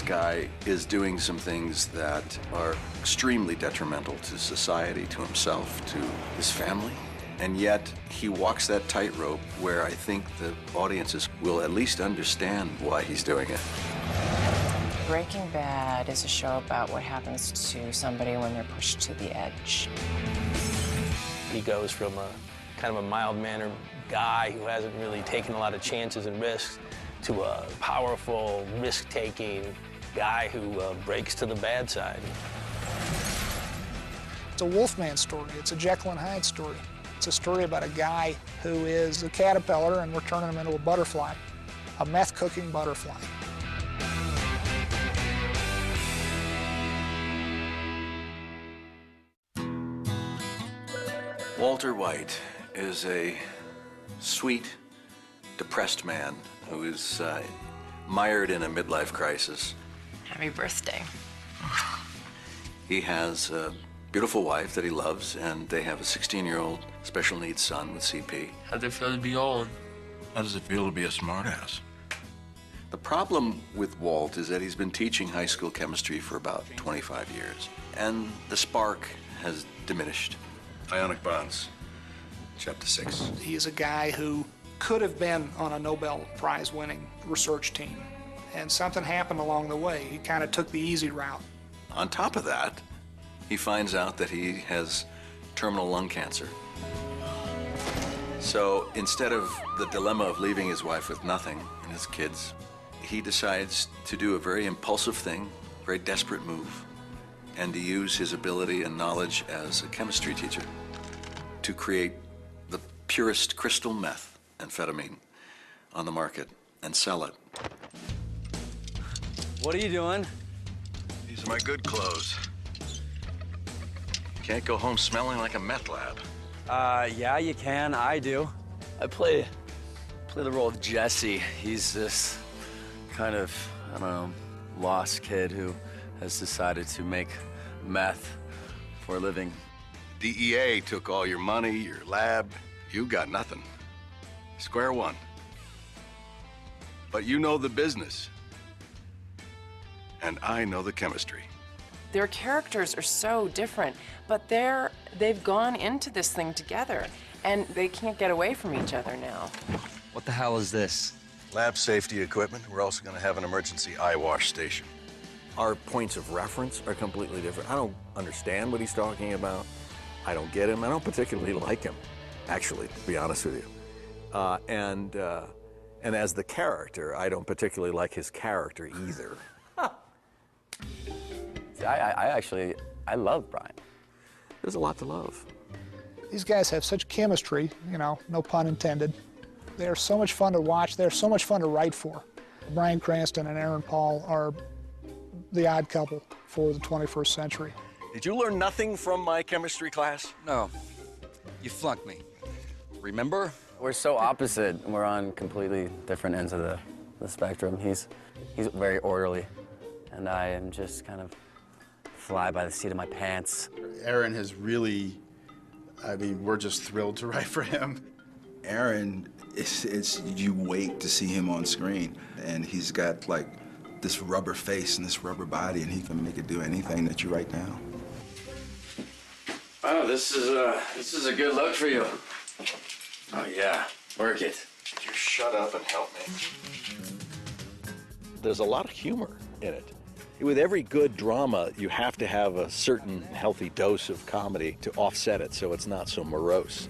this guy is doing some things that are extremely detrimental to society, to himself, to his family. And yet, he walks that tightrope where I think the audiences will at least understand why he's doing it. Breaking Bad is a show about what happens to somebody when they're pushed to the edge. He goes from a kind of a mild-mannered guy who hasn't really taken a lot of chances and risks to a powerful, risk-taking guy who breaks to the bad side. It's a Wolfman story. It's a Jekyll and Hyde story. It's a story about a guy who is a caterpillar and we're turning him into a butterfly, a meth-cooking butterfly. Walter White is a sweet, depressed man who is mired in a midlife crisis. Happy birthday. He has a beautiful wife that he loves, and they have a 16-year-old special needs son with CP. How does it feel to be old? How does it feel to be a smartass? The problem with Walt is that he's been teaching high school chemistry for about 25 years, and the spark has diminished. Ionic bonds, chapter 6. He's a guy who could have been on a Nobel Prize-winning research team, and something happened along the way. He kind of took the easy route. On top of that, he finds out that he has terminal lung cancer. So instead of the dilemma of leaving his wife with nothing and his kids, he decides to do a very impulsive thing, very desperate move, and to use his ability and knowledge as a chemistry teacher to create the purest crystal meth, amphetamine, on the market and sell it. What are you doing? These are my good clothes. Can't go home smelling like a meth lab. Yeah, you can. I do. I play the role of Jesse. He's this kind of, I don't know, lost kid who has decided to make meth for a living. DEA took all your money, your lab. You got nothing. Square one. But you know the business. And I know the chemistry. Their characters are so different, but they've gone into this thing together, and they can't get away from each other now. What the hell is this? Lab safety equipment. We're also going to have an emergency eye wash station. Our points of reference are completely different. I don't understand what he's talking about. I don't get him. I don't particularly like him, actually, to be honest with you. And as the character, I don't particularly like his character either. See, I love Brian. There's a lot to love. These guys have such chemistry, you know, no pun intended. They're so much fun to watch. They're so much fun to write for. Bryan Cranston and Aaron Paul are the odd couple for the 21st century. Did you learn nothing from my chemistry class? No, you flunked me. Remember? We're so opposite. We're on completely different ends of the spectrum. He's very orderly, and I am just kind of fly by the seat of my pants. Aaron has really, I mean, we're just thrilled to write for him. Aaron, you wait to see him on screen, and he's got like this rubber face and this rubber body, and he can make it do anything that you write down. Oh, this is a good look for you. Oh yeah, work it. Could you shut up and help me? There's a lot of humor in it. With every good drama, you have to have a certain healthy dose of comedy to offset it so it's not so morose.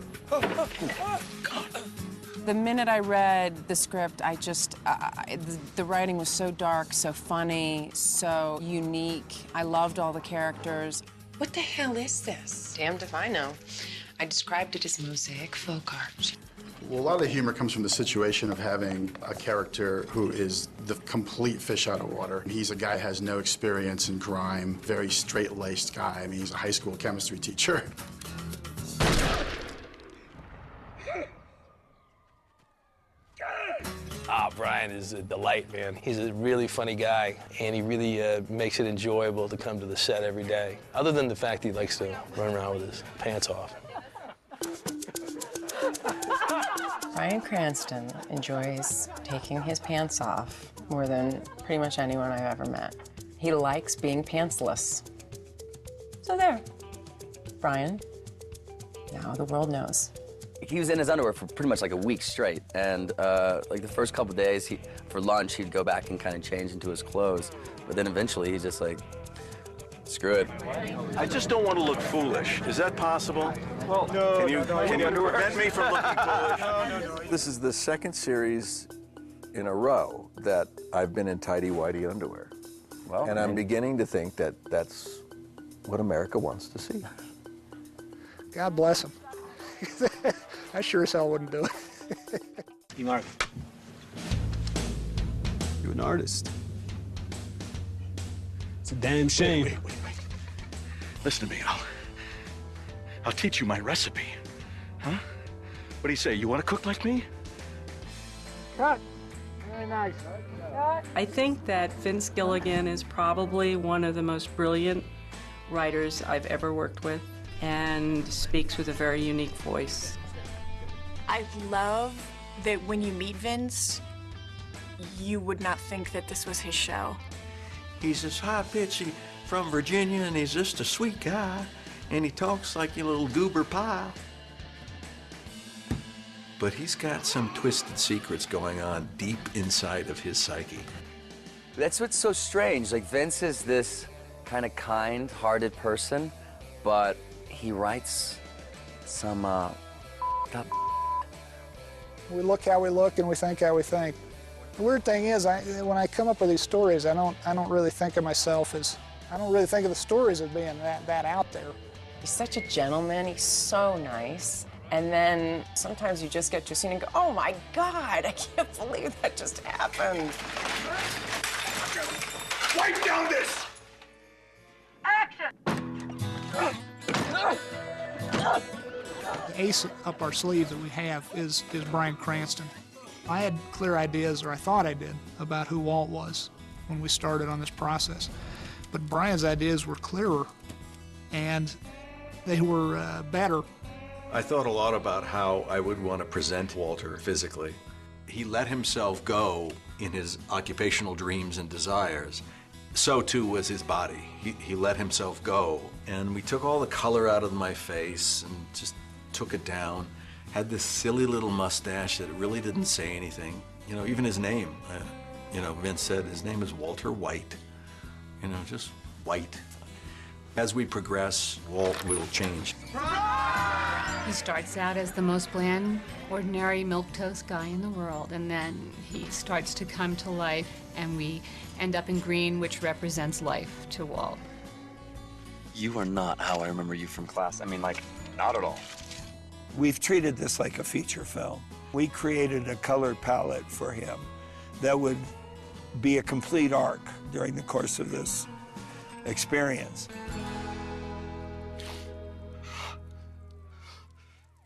The minute I read the script, the writing was so dark, so funny, so unique. I loved all the characters. What the hell is this? Damned if I know. I described it as mosaic folk art. Well, a lot of the humor comes from the situation of having a character who is the complete fish out of water. He's a guy who has no experience in crime, very straight-laced guy. I mean, he's a high school chemistry teacher. Brian is a delight, man. He's a really funny guy, and he really makes it enjoyable to come to the set every day, other than the fact he likes to run around with his pants off. Bryan Cranston enjoys taking his pants off more than pretty much anyone I've ever met. He likes being pantsless. So there, Brian. Now the world knows. He was in his underwear for pretty much like a week straight, and like the first couple days, for lunch, he'd go back and kind of change into his clothes, but then eventually he's just like, screw it. I just don't want to look foolish. Is that possible? Well, can you prevent me from looking foolish? No. This is the second series in a row that I've been in tighty-whitey underwear. Well, and I'm beginning to think that that's what America wants to see. God bless him. I sure as hell wouldn't do it. Hey, Mark. You're an artist. It's a damn shame. Wait. Listen to me. I'll teach you my recipe. Huh? What do you say? You want to cook like me? Cut. Very nice. I think that Vince Gilligan is probably one of the most brilliant writers I've ever worked with and speaks with a very unique voice. I love that when you meet Vince, you would not think that this was his show. He's this high-pitched from Virginia, and he's just a sweet guy, and he talks like a little goober pie. But he's got some twisted secrets going on deep inside of his psyche. That's what's so strange. Like, Vince is this kind of kind-hearted person, but he writes some We look how we look and we think how we think. The weird thing is, when I come up with these stories, I don't really think of myself as, I don't really think of the stories as being that out there. He's such a gentleman. He's so nice. And then sometimes you just get to a scene and go, oh my God, I can't believe that just happened. Wipe down this! The ace up our sleeve that we have is Bryan Cranston. I had clear ideas, or I thought I did, about who Walt was when we started on this process. But Brian's ideas were clearer, and they were better. I thought a lot about how I would want to present Walter physically. He let himself go in his occupational dreams and desires. So too was his body. He let himself go. And we took all the color out of my face and just took it down. Had this silly little mustache that really didn't say anything. You know, even his name. Vince said his name is Walter White. You know, just White. As we progress, Walt will change. He starts out as the most bland, ordinary milquetoast guy in the world, and then he starts to come to life, and we end up in green, which represents life to Walt. You are not how I remember you from class. I mean, like, not at all. We've treated this like a feature film. We created a color palette for him that would be a complete arc during the course of this experience.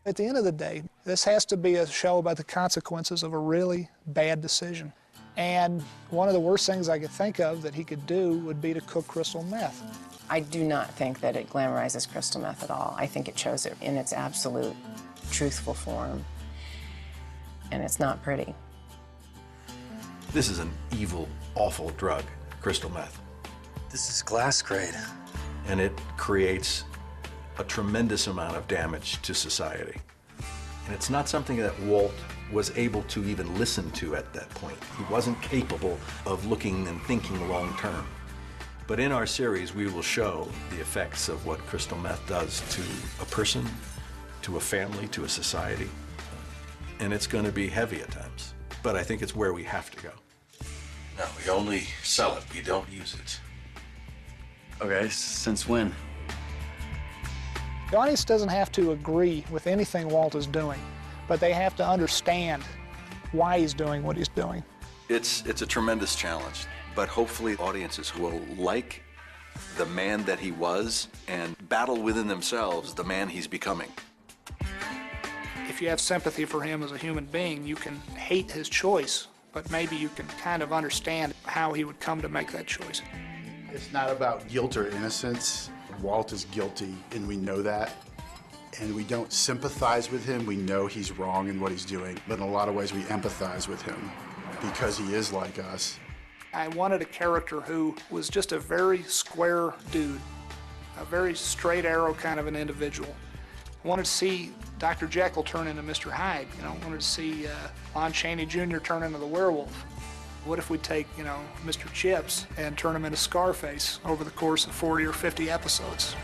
At the end of the day, this has to be a show about the consequences of a really bad decision. And one of the worst things I could think of that he could do would be to cook crystal meth. I do not think that it glamorizes crystal meth at all. I think it shows it in its absolute truthful form. And it's not pretty. This is an evil, awful drug, crystal meth. This is glass grade. And it creates a tremendous amount of damage to society. And it's not something that Walt was able to even listen to at that point. He wasn't capable of looking and thinking long term. But in our series, we will show the effects of what crystal meth does to a person, to a family, to a society. And it's going to be heavy at times. But I think it's where we have to go. No, we only sell it, we don't use it. Okay, since when? The audience doesn't have to agree with anything Walt is doing, but they have to understand why he's doing what he's doing. It's a tremendous challenge, but hopefully audiences will like the man that he was and battle within themselves the man he's becoming. If you have sympathy for him as a human being, you can hate his choice, but maybe you can kind of understand how he would come to make that choice. It's not about guilt or innocence. Walt is guilty, and we know that. And we don't sympathize with him. We know he's wrong in what he's doing. But in a lot of ways, we empathize with him because he is like us. I wanted a character who was just a very square dude, a very straight arrow kind of an individual. I wanted to see Dr. Jekyll turn into Mr. Hyde. I wanted to see Lon Chaney Jr. turn into the werewolf. What if we take, Mr. Chips and turn him into Scarface over the course of 40 or 50 episodes?